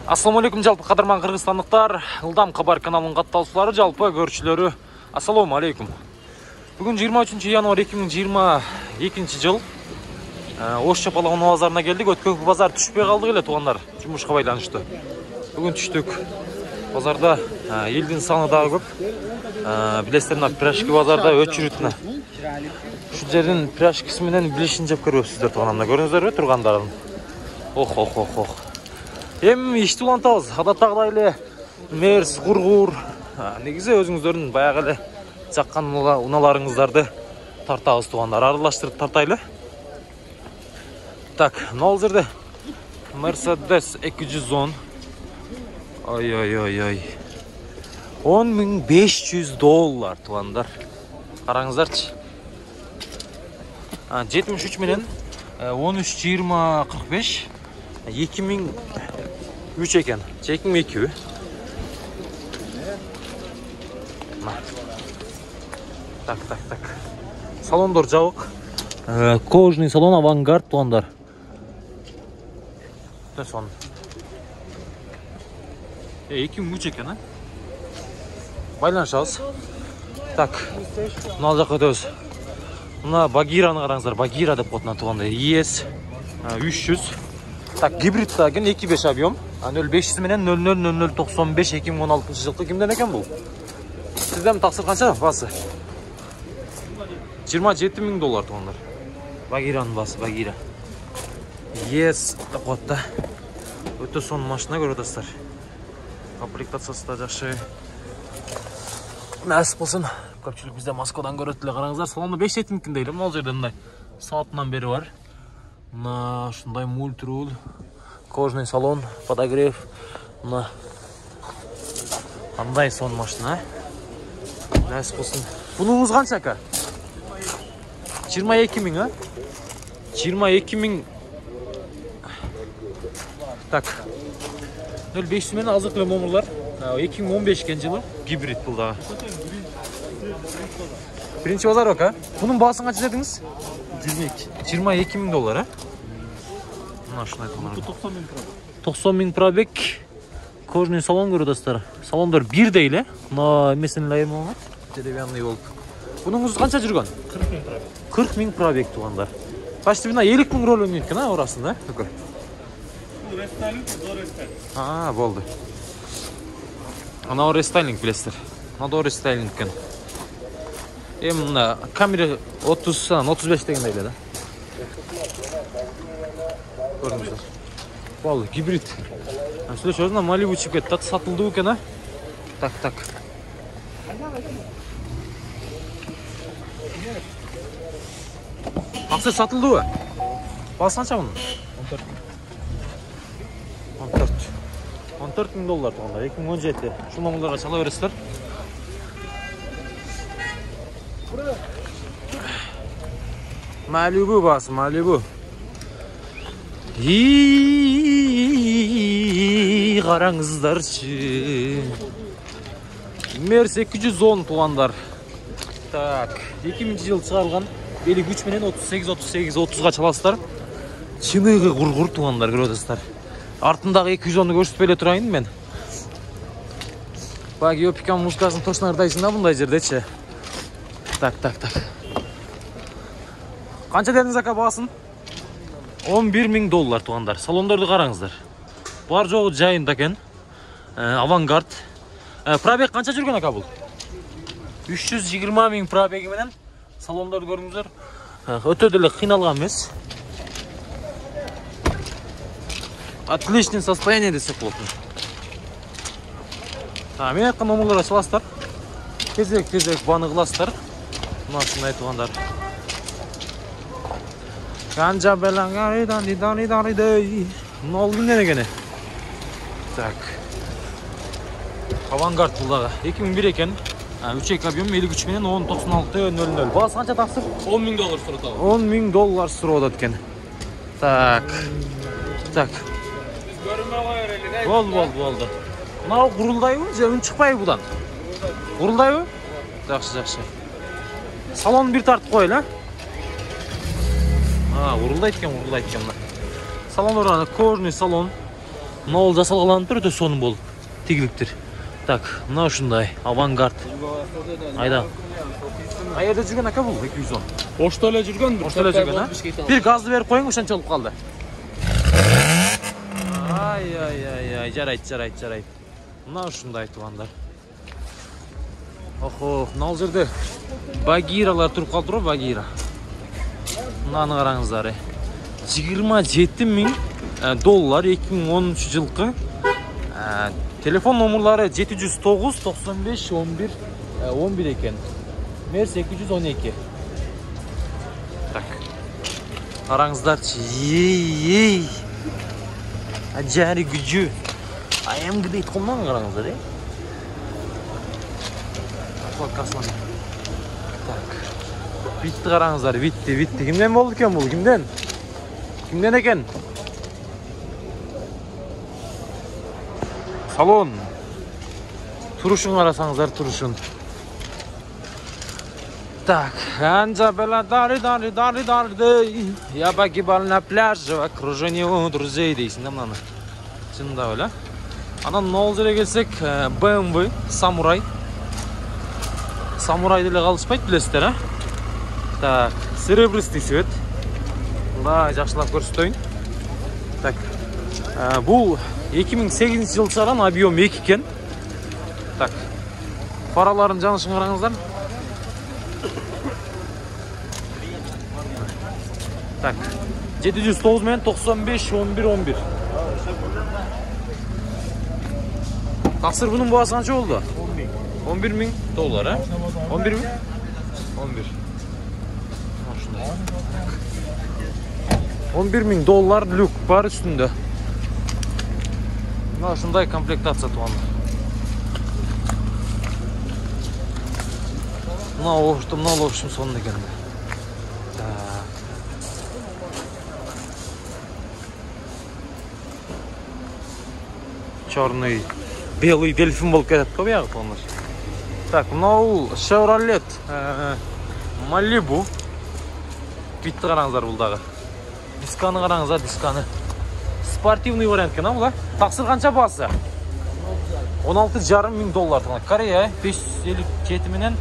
Assalamu алейкум жалпы қадырман қырғызстандықтар, Ылдам Хабар каналының катталуучулары, жалпы көрүүчүлөрү, ассаламу алейкум. Бүгүн 23 январь 2022 жыл. Ош Чапалаган базарына келдик. Өткөнкү базар түшпөй калдык эле туугандар, жумушка байланыштуу. Бүгүн түштүк. Базарда элдин саны дагы көп. Билесиздер, мына пирожки базарда өчүрүтүнө. Ушул жердин пирожкиси менен билишин жеп көрөсүздөр туугандар. Көрүңүздөрбү тургандарын? Ох. Эми ишти улантабыз. Адаттагыдай эле мерс, кургур. Негизи өзүңүздөрдүн баягы эле жаккан уналарыңыздарды тартабыз туугандар. Аралаштырып тартайлы. Так, мына жерде Mercedes 210. Ой. $10.500 туугандар. Караңыздарчы. 73 менен 13.20.45 2003 екен. 2002. Так. Салондор жабык. Кожный салон, авангард туугандар. Сон. 2003 екен, байланышабыз. Так, мына жака өтөбүз. Мына Багираны караңыздар. Багира деп коет тууганда. ES 300. Так, гибрид екен, 2.5 объем. 0.500 менен 000095 2016 жылкы. Кимден екен бул? Сизден таксыр канча басы? $27.000 туугандар. Багиранын басы, Багира. ES деп коет да. Өтө сонун машина көрүп атасыздар. Комплектациясы да жакшы. Насип болсун. Көпчүлүк бизде Москвадан көрөт эле, караңыздар. Салонда 5 миң дейли. Могул жерде мындай саатынан бери бар. Мына ушундай мультрул, кожный салон, подогрев. Мына кандай сон машина. Насип болсун. Бунуңуз канча ака? 22 миң, 22 миң. Так. 0.500 менен азык эле номерлар. 2015 жылы гибрид бул дагы. Биринчи базар ака. Бунун баасын канча дедиңиз? $22.000, Мына ушундай туугандар. 90 миң пробег. Кожный салон көрүп атасыздар. Салондор бирдей эле, но эмесин эле айырмаланат. Деревянный болуп. Бунуңуз канча жүргөн? 40 миң пробег туугандар. Почти мына 50 миң рөл өнөйт экен, орасында, ака. Болды. Ана рестайлинг билесиздер. Мына рестайлинг экен. Эми мына камера 30-35 дегендей эле да. Көрүңүздөр. Бол гибрид. Сүйлөшөбүз, мына Malibu чип кетти, сатылды экен, Так. Аксы сатылдыбы? Басы канча мунун? $14 миң туугандар. 2017. Ушул номерлерге чала бересиздер. Malibu bası, Malibu. Караңыздарчы. Merс 210 туугандар. Так, 2000 жыл чыгарылган. 53 менен 38 чаласыздар. Чыныгы кургур туугандар, көрүп атасыздар. Артындагы 210-ду көрсөтпөй эле турайын мен. Багы опикан музыкасын точно ырдайсың да мындай жердечи. Так. Канча дедиңиз ака баасын? $11 миң туугандар. Салондорду караңыздар. Бар жогу жайында экен. Авангард. Пробег канча жүргөн ака бул? 320 миң пробеги менен. Салондорду көрүңүздөр. Өтө деле кыйналган эмес. Отличный состояние десек болот. Мен айткан номерлерге чаласыздар. Кезек баны кыласыздар. Мына ушундай туугандар. Канжа белаңаридан дидаридай. Мына ол кимден экени? Так. Авангард бул дагы 2001 экен. 3 объем 53 менен 10.96.00. Басы канча таксыр? $10 миң сурап атат. $10 миң сурап атат экен. Так. Болды. Мына курулдайбы же үн чыкпайбы будан? Курулдайбы? Жакшы. Салон бир тартып коелу, урулдайт экен мына. Салондор кожный салон. Мына ол жасалғанып тұр, өте соның бол. Тегіліктір. Так, мына ушундай авангард. Айда. Айда жүрген ака бұл 210. Ошто эле жүргөн, Bir gazlı verip koyun, uşan çalıp kaldı. Ay, жарайт. Мына ушундай туғандар. Охо, мына жерде Багиралар туруп калды туруп, Багира. Мынаны караңыздар. 27.000 доллар 2013 жылкы. Telefon номерлары 709 95 11 11 екен. Мер 812. Так. Қараңыздарчы. Ей. Ажары gücü. Ayam deyт қолман қараңыздар, Подкаслан. Так. Битті қараңыздар, битті. Кімден болды екен бұл? Кімден екен? Салон. Турушун қарасаңыздар, турушун. Так, анжа бела дары. Я погибал на пляже в окружении друзей дейсің да мынаны. Шынында өлі. Анан мына жерге келсек, BMW Samurai. Samurai деле қалышпайды, білесіздер, а? Так, серебристый цвет. Мына жақшылап көрсетейін. Так, бұл 2008 жыл шығарған, объем 2 екен. Так, фараларын жанышын қараңыздар. Так, 709 мен 95 11. Тақсыр бұның бағасы қанша болды? 11.000 доллар, а? 11.000? 11. 11.000 доллар люк бар үстінде. Мына шындай комплектация туғанды. Мына общем сонын екен. Черный, белый дельфин болып кетеді көбе ағып олар. Так, мынау Chevrolet Malibu. Битті қараңыздар бұлдағы. Дисканы қараңыздар, дисканы. Спортивный вариант екен, бұла. Тақсыр қанша басы? 16,5 мың доллар. Корея 557 менен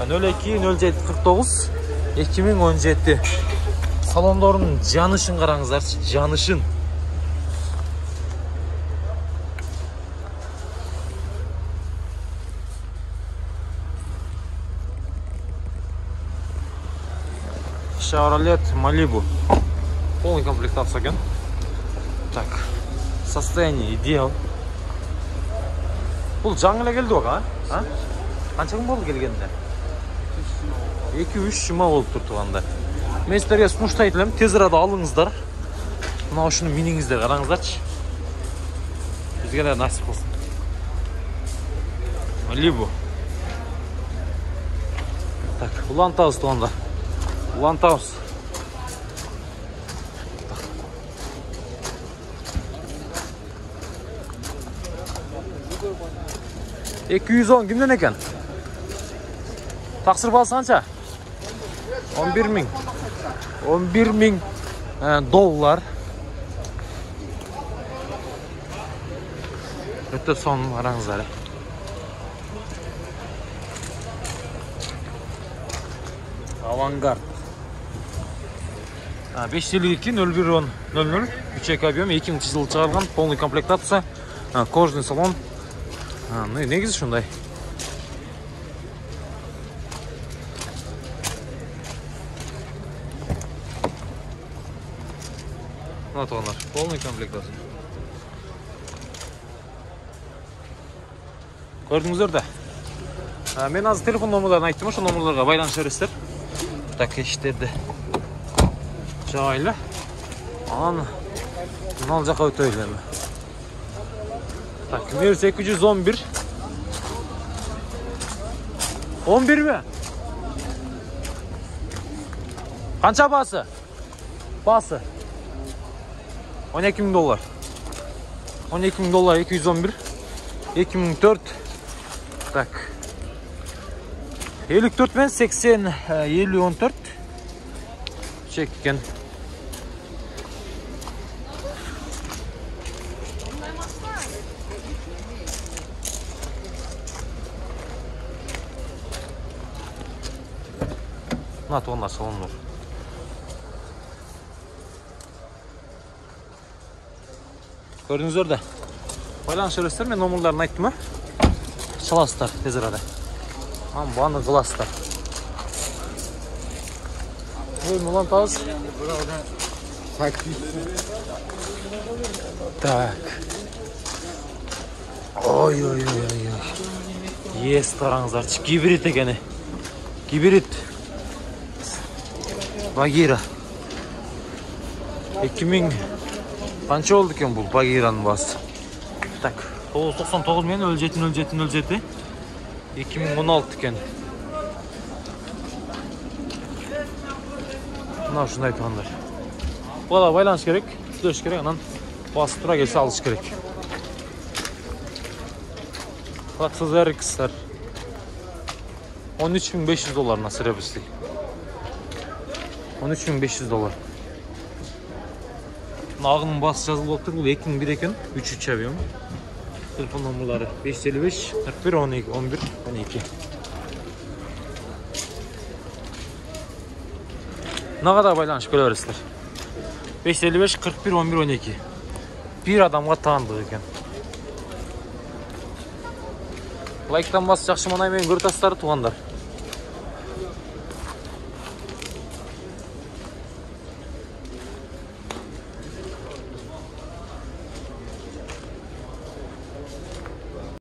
02-07-49 2017. Салондорын жанышын қараңыздар, жанышын. Chevrolet Malibu. Полный комплектация екен. Так, состояние идеал. Бұл жаңы келді оға, а? Қанша күн болды келгенде? 2-3 жұма болып тұр туғанда. Мен сіздерге ұсынышты айтылым, тез арада алыңыздар. Мына ұшыны минеңіздер, қараңыздаршы. Бізге насип болсын. Malibu. Так, Улан-Таус туғанда. Улан-Таус. 210 kimden eken? Taksir balsı qancha? 11.000. 11.000 dollar. Öte son aranızları. Avangard. 552-01-10-00. 3 объем, 2000 жыл шығарған, полный комплектация, кожный салон. Негізі шундай. Атығанар, полный комплектация. Көрдіңіздер де? Мен азы телефон номерларын айттым, ошо номерларға байланыш бересіздер. Так, ештерді. Жайлы. Анан мынал жаққа өтөйлемі. Так, мер 811. 11 mi? Қанша басы? Басы. 12.000 доллар. 12.000 доллар 211. 2004. Так. 54 мен 80 50-14. Çekken. Мына туғандар салон бар. Көрдіңіздер де. Байланыс жүресіздер, мен номерларын айттым ба? Çalasızlar tez arada. Ama bu anda glasslar. Ой, Мулан таз. Так. Ой. Ес қараңыздаршы. Гибрид екені. Гибрид. Багира. 2000 қанша oldu екен бұл Багираның басы? Так. 999 мен 07 2016 екен. Мынау шындай айтқандар. Бұға байланыс керек, түзеш керек, анан басып тұра келсе алыш керек. Латсыз RX-тар $13.500 серебряный. $13.500. Ағының басы жазылып отыр, бұл 2001 екен, 3 авион. Telefon numaraları 555 41 12 11 12. Ne kadar байланышып көре бересіздер? 555 41 11 12. Bir адамға таандық екен. Лайктан басып жақшы мынай мен көріп тастар туғандар.